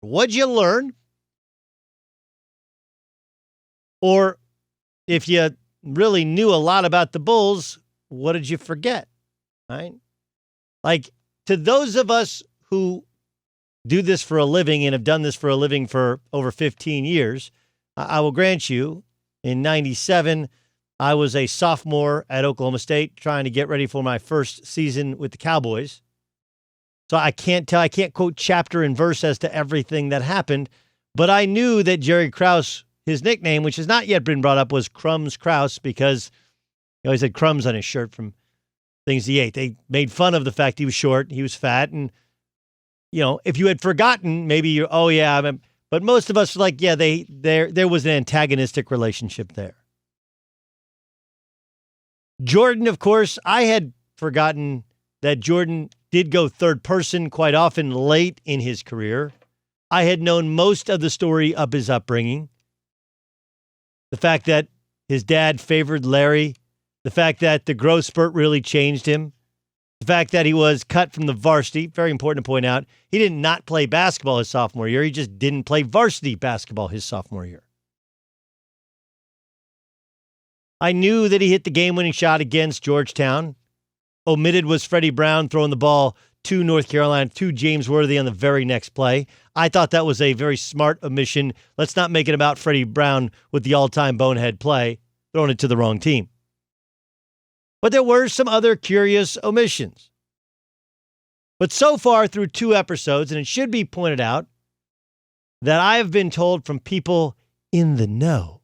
What'd you learn? Or if you really knew a lot about the Bulls, what did you forget? Right? Like, to those of us who do this for a living and have done this for a living for over 15 years, I will grant you, in 97, I was a sophomore at Oklahoma State trying to get ready for my first season with the Cowboys. So I can't quote chapter and verse as to everything that happened, but I knew that Jerry Krause, his nickname, which has not yet been brought up, was Crumbs Krause because he always had crumbs on his shirt from things he ate. They made fun of the fact he was short, he was fat, and, you know, if you had forgotten, maybe you're, oh yeah, but most of us were like, yeah, there was an antagonistic relationship there. Jordan, of course, I had forgotten that Jordan did go third person quite often late in his career. I had known most of the story of his upbringing. The fact that his dad favored Larry, the fact that the growth spurt really changed him, the fact that he was cut from the varsity, very important to point out. He did not play basketball his sophomore year. He just didn't play varsity basketball his sophomore year. I knew that he hit the game-winning shot against Georgetown. Omitted was Freddie Brown throwing the ball to North Carolina, to James Worthy on the very next play. I thought that was a very smart omission. Let's not make it about Freddie Brown with the all-time bonehead play, throwing it to the wrong team. But there were some other curious omissions. But so far through 2 episodes, and it should be pointed out that I have been told from people in the know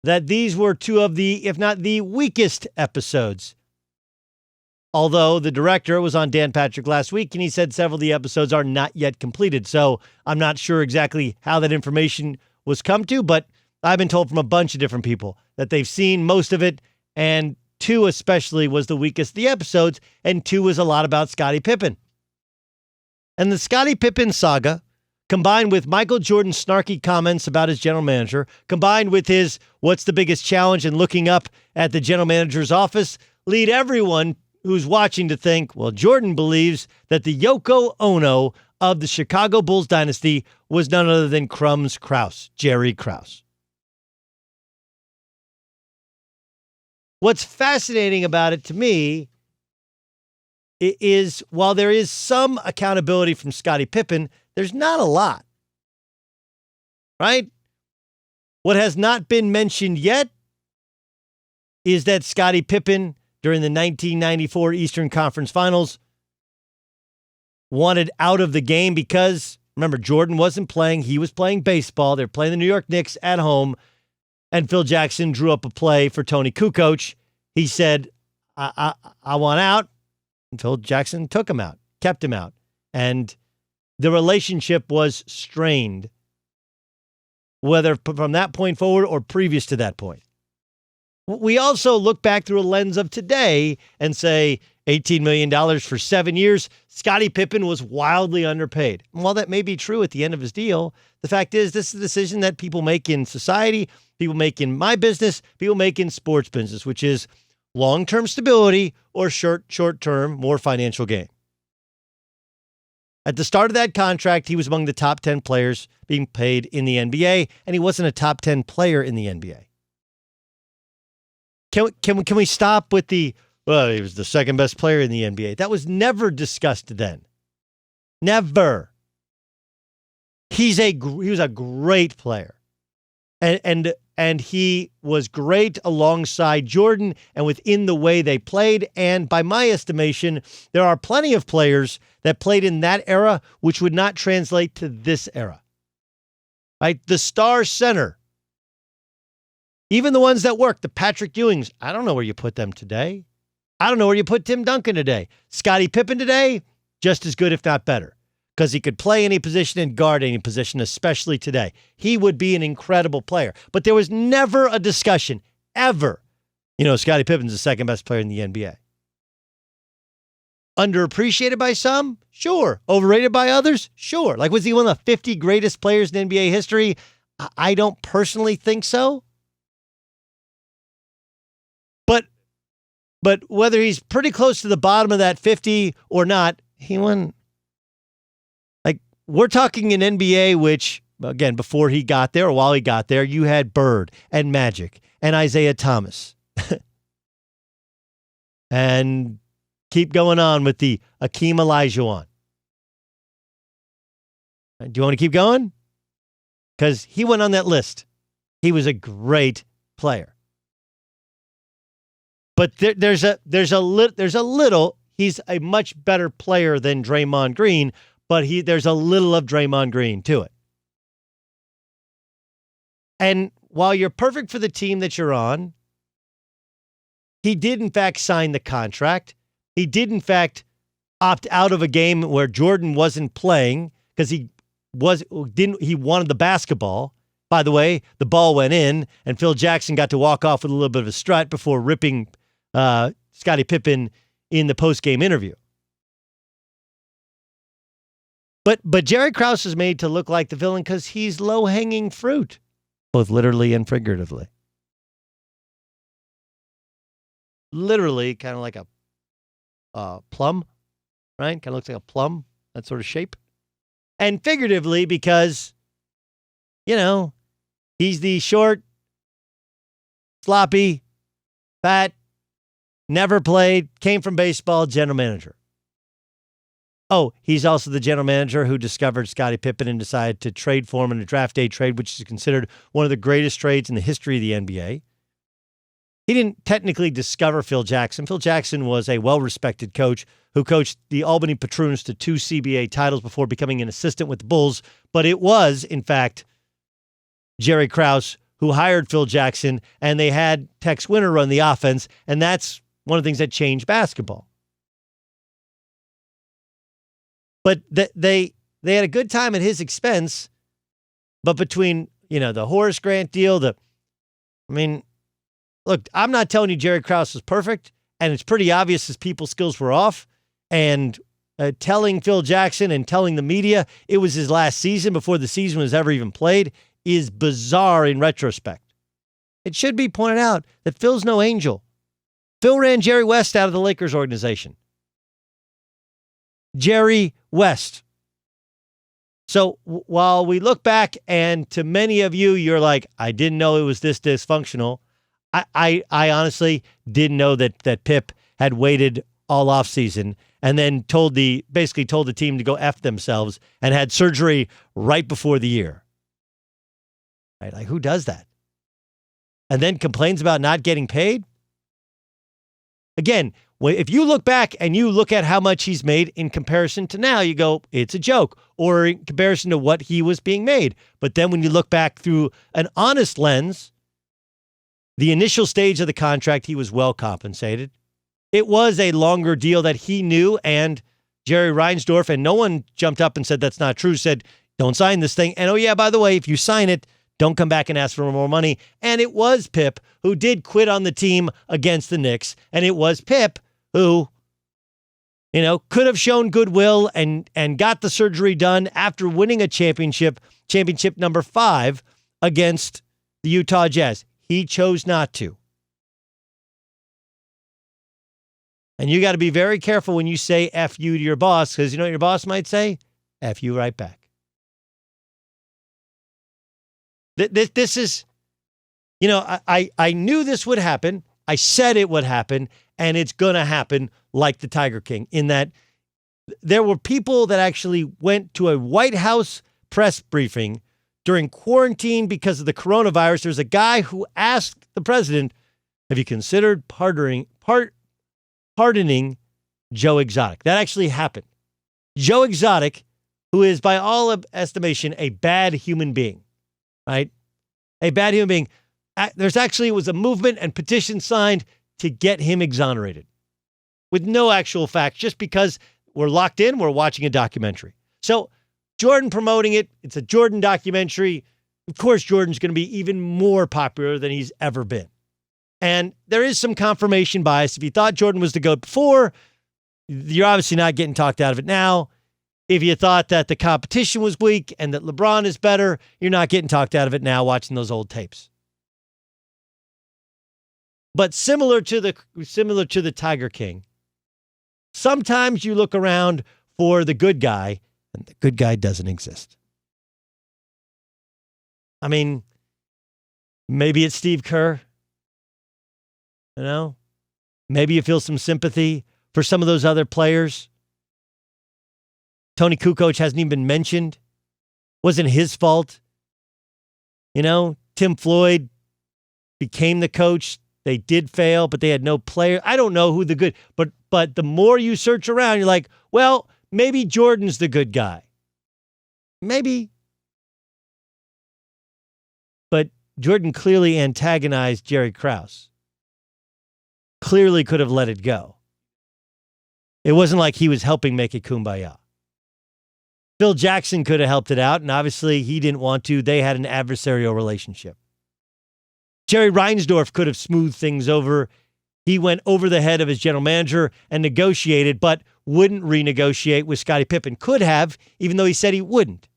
that these were 2 of the, if not the weakest episodes. Although the director was on Dan Patrick last week, and he said several of the episodes are not yet completed. So I'm not sure exactly how that information was come to, but I've been told from a bunch of different people that they've seen most of it, and 2 especially was the weakest of the episodes, and 2 was a lot about Scottie Pippen. And the Scottie Pippen saga, combined with Michael Jordan's snarky comments about his general manager, combined with his what's the biggest challenge and looking up at the general manager's office, lead everyone who's watching to think, well, Jordan believes that the Yoko Ono of the Chicago Bulls dynasty was none other than Crumbs Krause, Jerry Krause. What's fascinating about it to me is while there is some accountability from Scottie Pippen, there's not a lot, right? What has not been mentioned yet is that Scottie Pippen, during the 1994 Eastern Conference Finals, wanted out of the game because, remember, Jordan wasn't playing. He was playing baseball. They're playing the New York Knicks at home, and Phil Jackson drew up a play for Tony Kukoc. He said, I want out, and Phil Jackson took him out, kept him out, and the relationship was strained, whether from that point forward or previous to that point. We also look back through a lens of today and say $18 million for 7 years. Scottie Pippen was wildly underpaid. And while that may be true at the end of his deal, the fact is this is a decision that people make in society, people make in my business, people make in sports business, which is long-term stability or short-term, more financial gain. At the start of that contract, he was among the top 10 players being paid in the NBA, and he wasn't a top 10 player in the NBA. Can we stop with well, he was the second best player in the NBA? That was never discussed then. Never. He was a great player. And he was great alongside Jordan and within the way they played. And by my estimation, there are plenty of players that played in that era which would not translate to this era. Right? The star center. Even the ones that work, the Patrick Ewings, I don't know where you put them today. I don't know where you put Tim Duncan today. Scottie Pippen today, just as good, if not better, because he could play any position and guard any position, especially today. He would be an incredible player. But there was never a discussion, ever. Scottie Pippen's the second best player in the NBA. Underappreciated by some? Sure. Overrated by others? Sure. Like, was he one of the 50 greatest players in NBA history? I don't personally think so. But whether he's pretty close to the bottom of that 50 or not, he won like we're talking an NBA, which, again, before he got there or while he got there, you had Bird and Magic and Isaiah Thomas. And keep going on with the Akeem Olajuwon. Do you want to keep going? Because he went on that list. He was a great player. But there's a little. He's a much better player than Draymond Green, but there's a little of Draymond Green to it. And while you're perfect for the team that you're on, he did in fact sign the contract. He did in fact opt out of a game where Jordan wasn't playing because he wanted the basketball. By the way, the ball went in, and Phil Jackson got to walk off with a little bit of a strut before ripping Scottie Pippen in the post-game interview. But Jerry Krause is made to look like the villain because he's low-hanging fruit, both literally and figuratively. Literally, kind of like a plum, right? Kind of looks like a plum, that sort of shape. And figuratively because, he's the short, sloppy, fat, never played, came from baseball, general manager. Oh, he's also the general manager who discovered Scottie Pippen and decided to trade for him in a draft day trade, which is considered one of the greatest trades in the history of the NBA. He didn't technically discover Phil Jackson. Phil Jackson was a well-respected coach who coached the Albany Patroons to 2 CBA titles before becoming an assistant with the Bulls. But it was, in fact, Jerry Krause who hired Phil Jackson, and they had Tex Winter run the offense, and that's one of the things that changed basketball. But they had a good time at his expense, but between, the Horace Grant deal, look, I'm not telling you Jerry Krause was perfect, and it's pretty obvious his people skills were off, and telling Phil Jackson and telling the media it was his last season before the season was ever even played is bizarre in retrospect. It should be pointed out that Phil's no angel. Phil ran Jerry West out of the Lakers organization. Jerry West. So while we look back, and to many of you, you're like, I didn't know it was this dysfunctional. I honestly didn't know that Pip had waited all offseason and then basically told the team to go F themselves and had surgery right before the year. Right? Like, who does that? And then complains about not getting paid? Again, if you look back and you look at how much he's made in comparison to now, you go, it's a joke, or in comparison to what he was being made. But then when you look back through an honest lens, the initial stage of the contract, he was well compensated. It was a longer deal that he knew, and Jerry Reinsdorf, and no one jumped up and said that's not true, said, don't sign this thing. And oh yeah, by the way, if you sign it, don't come back and ask for more money. And it was Pip who did quit on the team against the Knicks. And it was Pip who, could have shown goodwill and got the surgery done after winning a championship number 5 against the Utah Jazz. He chose not to. And you got to be very careful when you say F you to your boss, because you know what your boss might say? F you right back. This is, I knew this would happen. I said it would happen, and it's going to happen like the Tiger King, in that there were people that actually went to a White House press briefing during quarantine because of the coronavirus. There's a guy who asked the president, have you considered pardoning Joe Exotic? That actually happened. Joe Exotic, who is by all estimation a bad human being, right? A bad human being. It was a movement and petition signed to get him exonerated with no actual facts, just because we're locked in, we're watching a documentary. So Jordan promoting it, it's a Jordan documentary. Of course, Jordan's going to be even more popular than he's ever been. And there is some confirmation bias. If you thought Jordan was the GOAT before, you're obviously not getting talked out of it now. If you thought that the competition was weak and that LeBron is better, you're not getting talked out of it now watching those old tapes. But similar to the Tiger King, sometimes you look around for the good guy, And the good guy doesn't exist. I mean, maybe it's Steve Kerr. You know? Maybe you feel some sympathy for some of those other players. Tony Kukoc hasn't even been mentioned. Wasn't his fault. You know, Tim Floyd became the coach. They did fail, but they had no player. I don't know who the good, but the more you search around, you're like, well, maybe Jordan's the good guy. Maybe. But Jordan clearly antagonized Jerry Krause. Clearly could have let it go. It wasn't like he was helping make it kumbaya. Phil Jackson could have helped it out, and obviously he didn't want to. They had an adversarial relationship. Jerry Reinsdorf could have smoothed things over. He went over the head of his general manager and negotiated, but wouldn't renegotiate with Scottie Pippen. Could have, even though he said he wouldn't.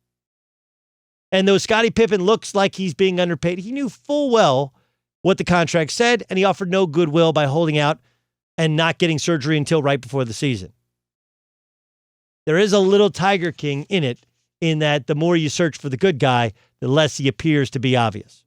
And though Scottie Pippen looks like he's being underpaid, he knew full well what the contract said, and he offered no goodwill by holding out and not getting surgery until right before the season. There is a little Tiger King in it, in that the more you search for the good guy, the less he appears to be obvious.